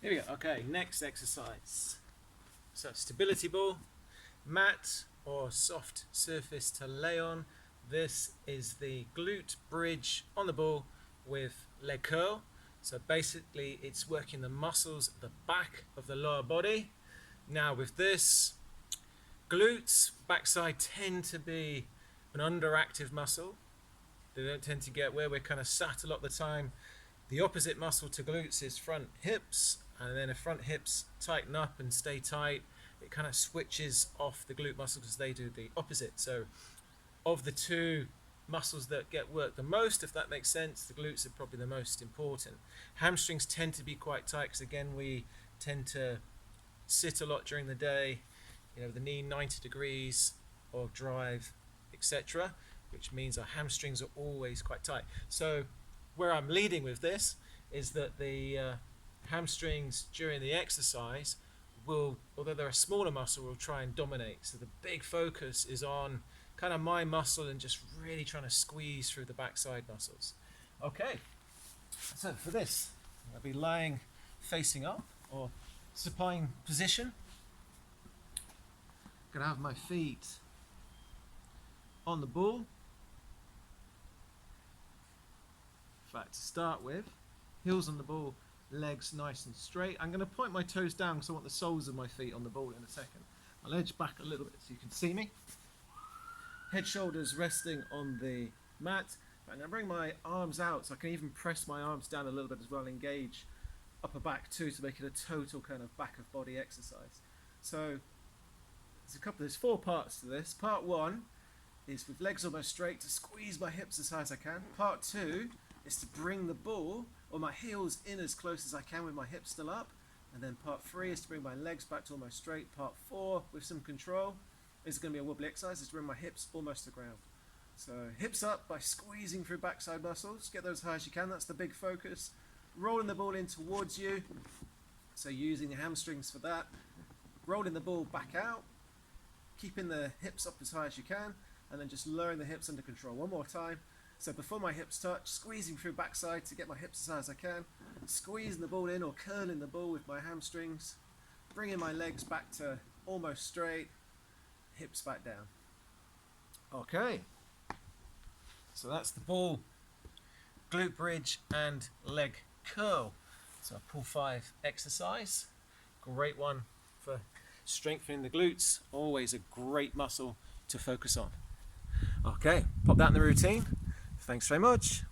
Here we go. Okay, next exercise. So stability ball, mat or soft surface to lay on. This is the glute bridge on the ball with leg curl. So basically it's working the muscles at the back of the lower body. Now with this, glutes, backside tend to be an underactive muscle. They don't tend to get where we're kind of sat a lot of the time. The opposite muscle to glutes is front hips, and then if front hips tighten up and stay tight, it kind of switches off the glute muscle because they do the opposite. So of the two muscles that get worked the most, if that makes sense, the glutes are probably the most important. Hamstrings tend to be quite tight because again we tend to sit a lot during the day, the knee 90 degrees or drive, etc., which means our hamstrings are always quite tight. So where I'm leading with this is that the hamstrings during the exercise will, although they're a smaller muscle, will try and dominate. So the big focus is on kind of my muscle and just really trying to squeeze through the backside muscles. Okay, so for this, I'll be lying facing up or supine position. I'm gonna have my feet on the ball. In fact, to start with, heels on the ball, legs nice and straight. I'm going to point my toes down because I want the soles of my feet on the ball in a second. I'll edge back a little bit so you can see me. Head, shoulders resting on the mat. I'm going to bring my arms out so I can even press my arms down a little bit as well, engage upper back too to make it a total kind of back of body exercise. So there's 4 parts to this. Part 1 is with legs almost straight to squeeze my hips as high as I can. Part 2 is to bring the ball or my heels in as close as I can with my hips still up. And then part 3 is to bring my legs back to almost straight. Part 4 with some control is going to be a wobbly exercise, is to bring my hips almost to the ground. So hips up by squeezing through backside muscles, get those as high as you can, that's the big focus. Rolling the ball in towards you, so using the hamstrings for that. Rolling the ball back out, keeping the hips up as high as you can, and then just lowering the hips under control. One more time. So before my hips touch, squeezing through backside to get my hips as high as I can, squeezing the ball in or curling the ball with my hamstrings, bringing my legs back to almost straight, hips back down. Okay, so that's the ball, glute bridge and leg curl. So a pull 5 exercise, great one for strengthening the glutes, always a great muscle to focus on. Okay, pop that in the routine. Thanks very much.